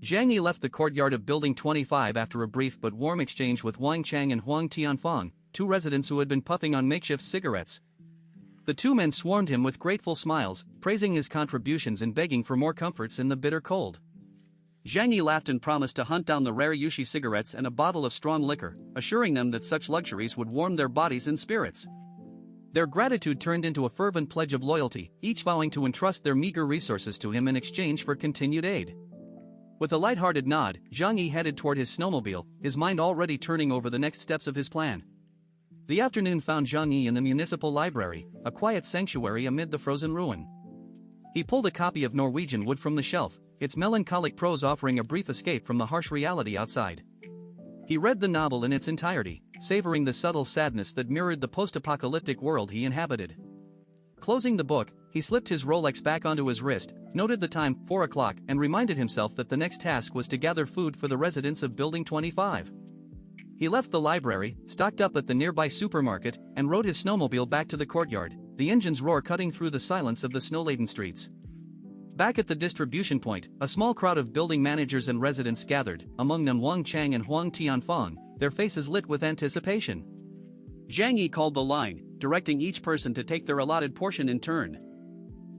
Zhang Yi left the courtyard of Building 25 after a brief but warm exchange with Wang Chang and Huang Tianfang, two residents who had been puffing on makeshift cigarettes. The two men swarmed him with grateful smiles, praising his contributions and begging for more comforts in the bitter cold. Zhang Yi laughed and promised to hunt down the rare Yushi cigarettes and a bottle of strong liquor, assuring them that such luxuries would warm their bodies and spirits. Their gratitude turned into a fervent pledge of loyalty, each vowing to entrust their meager resources to him in exchange for continued aid. With a light-hearted nod, Zhang Yi headed toward his snowmobile, his mind already turning over the next steps of his plan. The afternoon found Zhang Yi in the municipal library, a quiet sanctuary amid the frozen ruin. He pulled a copy of Norwegian Wood from the shelf, its melancholic prose offering a brief escape from the harsh reality outside. He read the novel in its entirety, savoring the subtle sadness that mirrored the post-apocalyptic world he inhabited. Closing the book, he slipped his Rolex back onto his wrist, noted the time, 4 o'clock, and reminded himself that the next task was to gather food for the residents of Building 25. He left the library, stocked up at the nearby supermarket, and rode his snowmobile back to the courtyard, the engine's roar cutting through the silence of the snow-laden streets. Back at the distribution point, a small crowd of building managers and residents gathered, among them Wang Chang and Huang Tianfang, their faces lit with anticipation. Zhang Yi called the line, directing each person to take their allotted portion in turn.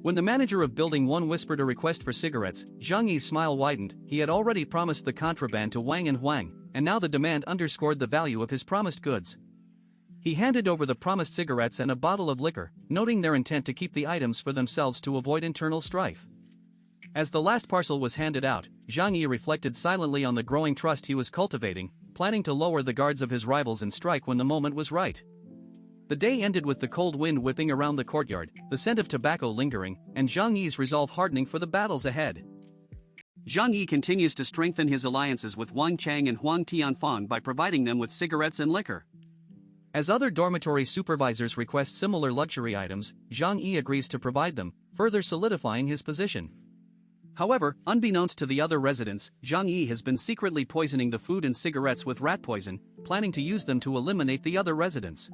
When the manager of Building 1 whispered a request for cigarettes, Zhang Yi's smile widened. He had already promised the contraband to Wang and Huang, and now the demand underscored the value of his promised goods. He handed over the promised cigarettes and a bottle of liquor, noting their intent to keep the items for themselves to avoid internal strife. As the last parcel was handed out, Zhang Yi reflected silently on the growing trust he was cultivating, planning to lower the guards of his rivals and strike when the moment was right. The day ended with the cold wind whipping around the courtyard, the scent of tobacco lingering, and Zhang Yi's resolve hardening for the battles ahead. Zhang Yi continues to strengthen his alliances with Wang Chang and Huang Tianfang by providing them with cigarettes and liquor. As other dormitory supervisors request similar luxury items, Zhang Yi agrees to provide them, further solidifying his position. However, unbeknownst to the other residents, Zhang Yi has been secretly poisoning the food and cigarettes with rat poison, planning to use them to eliminate the other residents.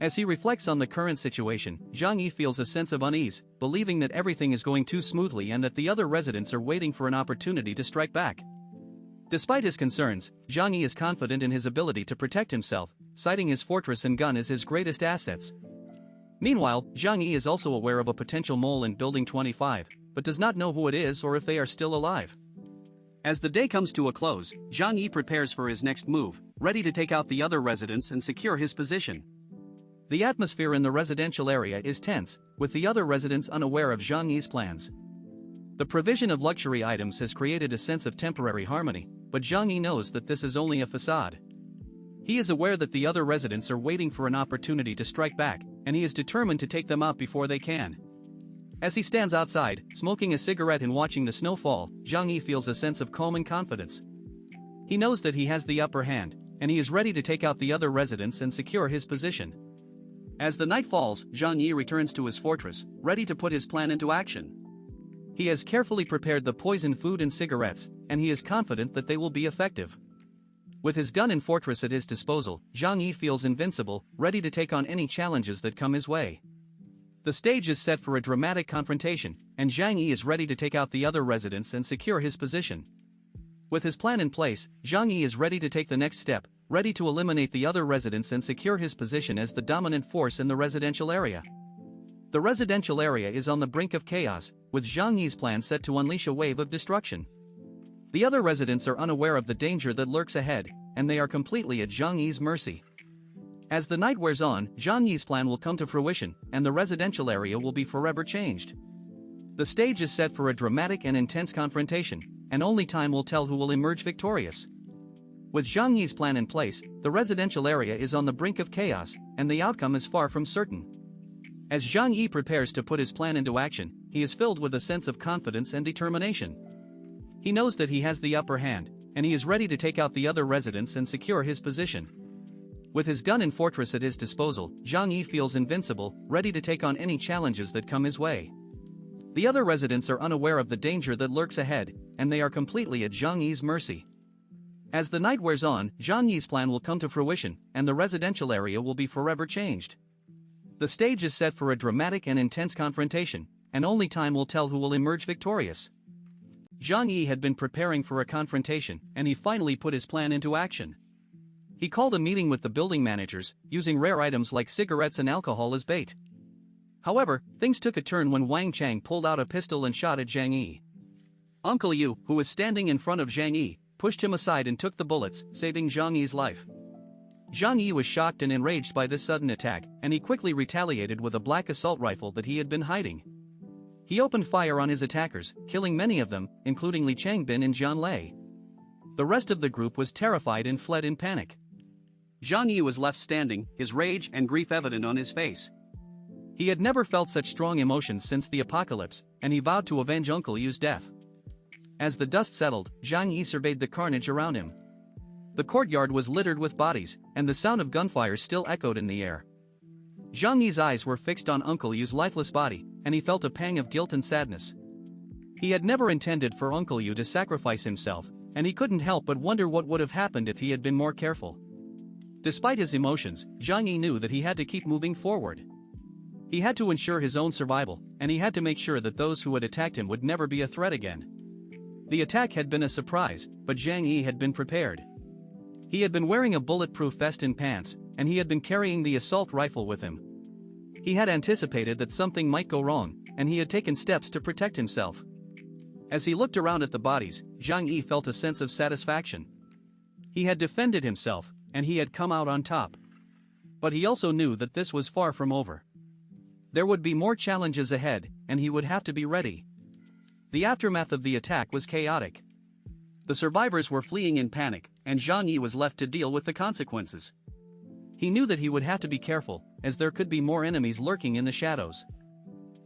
As he reflects on the current situation, Zhang Yi feels a sense of unease, believing that everything is going too smoothly and that the other residents are waiting for an opportunity to strike back. Despite his concerns, Zhang Yi is confident in his ability to protect himself, citing his fortress and gun as his greatest assets. Meanwhile, Zhang Yi is also aware of a potential mole in Building 25, but does not know who it is or if they are still alive. As the day comes to a close, Zhang Yi prepares for his next move, ready to take out the other residents and secure his position. The atmosphere in the residential area is tense, with the other residents unaware of Zhang Yi's plans. The provision of luxury items has created a sense of temporary harmony, but Zhang Yi knows that this is only a facade. He is aware that the other residents are waiting for an opportunity to strike back, and he is determined to take them out before they can. As he stands outside, smoking a cigarette and watching the snow fall, Zhang Yi feels a sense of calm and confidence. He knows that he has the upper hand, and he is ready to take out the other residents and secure his position. As the night falls, Zhang Yi returns to his fortress, ready to put his plan into action. He has carefully prepared the poisoned food and cigarettes, and he is confident that they will be effective. With his gun and fortress at his disposal, Zhang Yi feels invincible, ready to take on any challenges that come his way. The stage is set for a dramatic confrontation, and Zhang Yi is ready to take out the other residents and secure his position. With his plan in place, Zhang Yi is ready to take the next step, ready to eliminate the other residents and secure his position as the dominant force in the residential area. The residential area is on the brink of chaos, with Zhang Yi's plan set to unleash a wave of destruction. The other residents are unaware of the danger that lurks ahead, and they are completely at Zhang Yi's mercy. As the night wears on, Zhang Yi's plan will come to fruition, and the residential area will be forever changed. The stage is set for a dramatic and intense confrontation, and only time will tell who will emerge victorious. With Zhang Yi's plan in place, the residential area is on the brink of chaos, and the outcome is far from certain. As Zhang Yi prepares to put his plan into action, he is filled with a sense of confidence and determination. He knows that he has the upper hand, and he is ready to take out the other residents and secure his position. With his gun and fortress at his disposal, Zhang Yi feels invincible, ready to take on any challenges that come his way. The other residents are unaware of the danger that lurks ahead, and they are completely at Zhang Yi's mercy. As the night wears on, Zhang Yi's plan will come to fruition, and the residential area will be forever changed. The stage is set for a dramatic and intense confrontation, and only time will tell who will emerge victorious. Zhang Yi had been preparing for a confrontation, and he finally put his plan into action. He called a meeting with the building managers, using rare items like cigarettes and alcohol as bait. However, things took a turn when Wang Chang pulled out a pistol and shot at Zhang Yi. Uncle Yu, who was standing in front of Zhang Yi, pushed him aside and took the bullets, saving Zhang Yi's life. Zhang Yi was shocked and enraged by this sudden attack, and he quickly retaliated with a black assault rifle that he had been hiding. He opened fire on his attackers, killing many of them, including Li Changbin and Zhang Lei. The rest of the group was terrified and fled in panic. Zhang Yi was left standing, his rage and grief evident on his face. He had never felt such strong emotions since the apocalypse, and he vowed to avenge Uncle Yu's death. As the dust settled, Zhang Yi surveyed the carnage around him. The courtyard was littered with bodies, and the sound of gunfire still echoed in the air. Zhang Yi's eyes were fixed on Uncle Yu's lifeless body, and he felt a pang of guilt and sadness. He had never intended for Uncle Yu to sacrifice himself, and he couldn't help but wonder what would have happened if he had been more careful. Despite his emotions, Zhang Yi knew that he had to keep moving forward. He had to ensure his own survival, and he had to make sure that those who had attacked him would never be a threat again. The attack had been a surprise, but Zhang Yi had been prepared. He had been wearing a bulletproof vest and pants, and he had been carrying the assault rifle with him. He had anticipated that something might go wrong, and he had taken steps to protect himself. As he looked around at the bodies, Zhang Yi felt a sense of satisfaction. He had defended himself, and he had come out on top. But he also knew that this was far from over. There would be more challenges ahead, and he would have to be ready. The aftermath of the attack was chaotic. The survivors were fleeing in panic, and Zhang Yi was left to deal with the consequences. He knew that he would have to be careful, as there could be more enemies lurking in the shadows.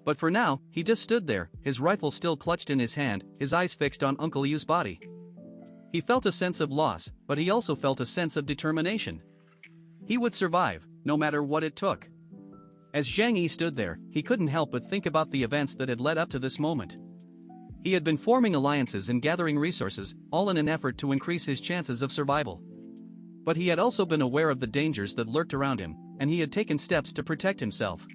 But for now, he just stood there, his rifle still clutched in his hand, his eyes fixed on Uncle Yu's body. He felt a sense of loss, but he also felt a sense of determination. He would survive, no matter what it took. As Zhang Yi stood there, he couldn't help but think about the events that had led up to this moment. He had been forming alliances and gathering resources, all in an effort to increase his chances of survival. But he had also been aware of the dangers that lurked around him, and he had taken steps to protect himself.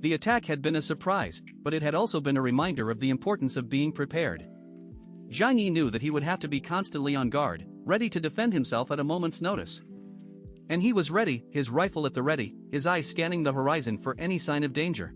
The attack had been a surprise, but it had also been a reminder of the importance of being prepared. Zhang Yi knew that he would have to be constantly on guard, ready to defend himself at a moment's notice. And he was ready, his rifle at the ready, his eyes scanning the horizon for any sign of danger.